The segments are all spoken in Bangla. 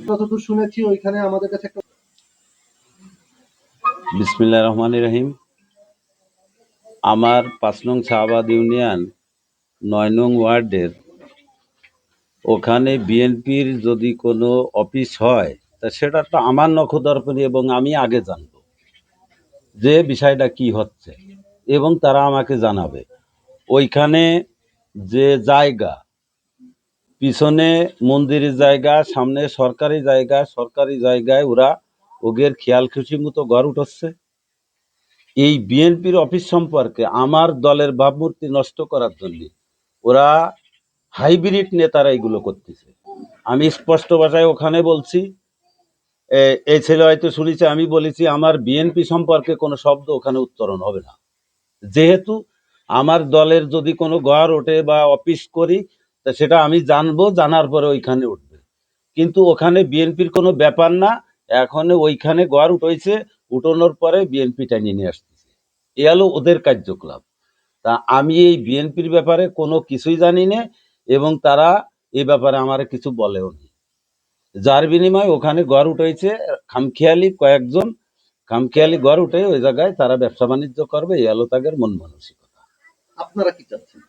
যতদূর শুনেছি ওইখানে আমাদের কাছে একটা বিসমিল্লাহির রহমানির রহিম। আমার ৫ নং শাহবাদ ইউনিয়ন ৯ নং ওয়ার্ডের ওখানে বিএনপির যদি কোনো অফিস হয় তা সেটা তো আমার নখদর্পণে এবং আমি আগে জানব যে বিষয়টা কি হচ্ছে এবং তারা আমাকে জানাবে। ওইখানে যে জায়গা, পিছনে মন্দিরের জায়গা, সামনে সরকারি জায়গায় ওরা ওদের খেয়াল খুশি মতো ঘর উঠচ্ছে। এই বিএনপির অফিস সম্পর্কে আমার দলের ভাবমূর্তি নষ্ট করার জন্য ওরা হাইব্রিড নেতারা এগুলো করতেছে। আমি স্পষ্ট ভাষায় ওখানে বলছি, এই ছেলে হয়তো শুনেছে, আমি বলেছি আমার বিএনপি সম্পর্কে কোনো শব্দ ওখানে উচ্চারণ হবে না। যেহেতু আমার দলের যদি কোনো ঘর ওঠে বা অফিস করি তা সেটা আমি জানবো, জানার পরে ওইখানে উঠবে। কিন্তু ওখানে বিএনপির কোনো ব্যাপার না। এখন ওইখানে ঘর উঠেছে, উঠানোর পরে বিএনপি টানিয়ে নিয়ে আসতেছে। এ হলো ওদের কার্যকলাপ। তা আমি এই বিএনপির ব্যাপারে কোনো কিছুই জানি না এবং তারা এই ব্যাপারে আমার কিছু বলেও নি। যার বিনিময়ে ওখানে ঘর উঠেছে খামখেয়ালি ঘর উঠে ওই জায়গায় তারা ব্যবসা বাণিজ্য করবে, এই হলো তাদের মন মানসিকতা। আপনারা কি চাচ্ছেন?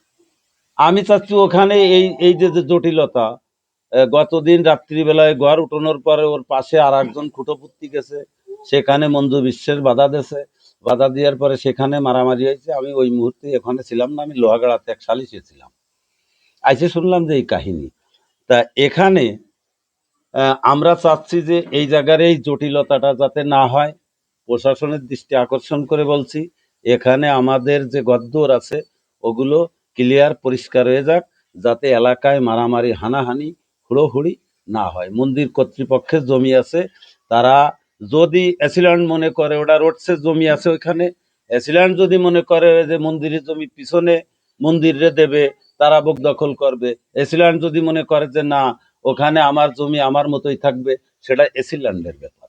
আমি চাচ্ছি ওখানে এই এই যে যে জটিলতা, গতদিন রাত্রিবেলায় ঘর উঠানোর পরে ওর পাশে আর একজন খুঁটোপুত্তি গেছে, সেখানে মঞ্জু বিশ্বের বাধা দেওয়ার পরে সেখানে মারামারি হয়েছে। আমি ওই মুহূর্তে এখানে ছিলাম না, আমি লোহাগাড়াতে এক সালিশে ছিলাম। আইসে শুনলাম যে এই কাহিনী। তা এখানে আমরা চাচ্ছি যে এই জায়গার এই জটিলতাটা যাতে না হয়, প্রশাসনের দৃষ্টি আকর্ষণ করে বলছি এখানে আমাদের যে গদ্দর আছে ওগুলো ক্লিয়ার পরিষ্কার হয়ে যাক, যাতে এলাকায় মারামারি হানাহানি হুড়োহুড়ি না হয়। মন্দির কর্তৃপক্ষের জমি আছে, তারা যদি অ্যাসিল্যান্ড মনে করে, ওটা রোডসের জমি আছে ওইখানে, অ্যাসিল্যান্ড যদি মনে করে যে মন্দিরের জমি পিছনে মন্দিরে দেবে, তারা বুক দখল করবে। অ্যাসিল্যান্ড যদি মনে করে যে না ওখানে আমার জমি আমার মতোই থাকবে, সেটা অ্যাসিল্যান্ডের ব্যাপার।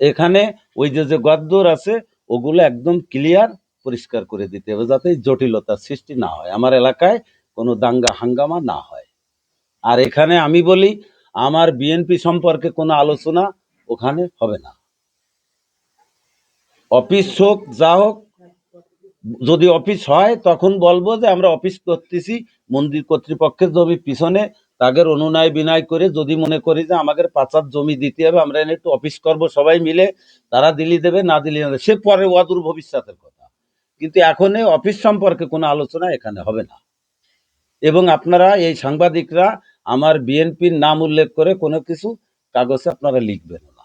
এখানে ওই যে যে গদ্দর আছে ওগুলো একদম ক্লিয়ার পরিষ্কার করে দিতে হবে, যাতে জটিলতার সৃষ্টি না হয়, আমার এলাকায় কোনো দাঙ্গা হাঙ্গামা না হয়। আর এখানে আমি বলি আমার বিএনপি সম্পর্কে কোনো আলোচনা ওখানে হবে না। অফিস হোক যা হোক, যদি অফিস হয় তখন বলবো যে আমরা অফিস করতেছি মন্দির কর্তৃপক্ষের জমি পিছনে, তাদের অনুনয় বিনয় করে যদি মনে করি যে আমাদের ৫ জমি দিতে হবে, আমরা এনে একটু অফিস করব সবাই মিলে, তারা দিলি দেবে, না দিলি না, সে পরে অদূর ভবিষ্যতের কথা। কিন্তু এখন অফিস সম্পর্কে কোনো আলোচনা এখানে হবে না। এবং আপনারা এই সাংবাদিকরা আমার বিএনপির নাম উল্লেখ করে কোনো কিছু কাগজে আপনারা লিখবেন না।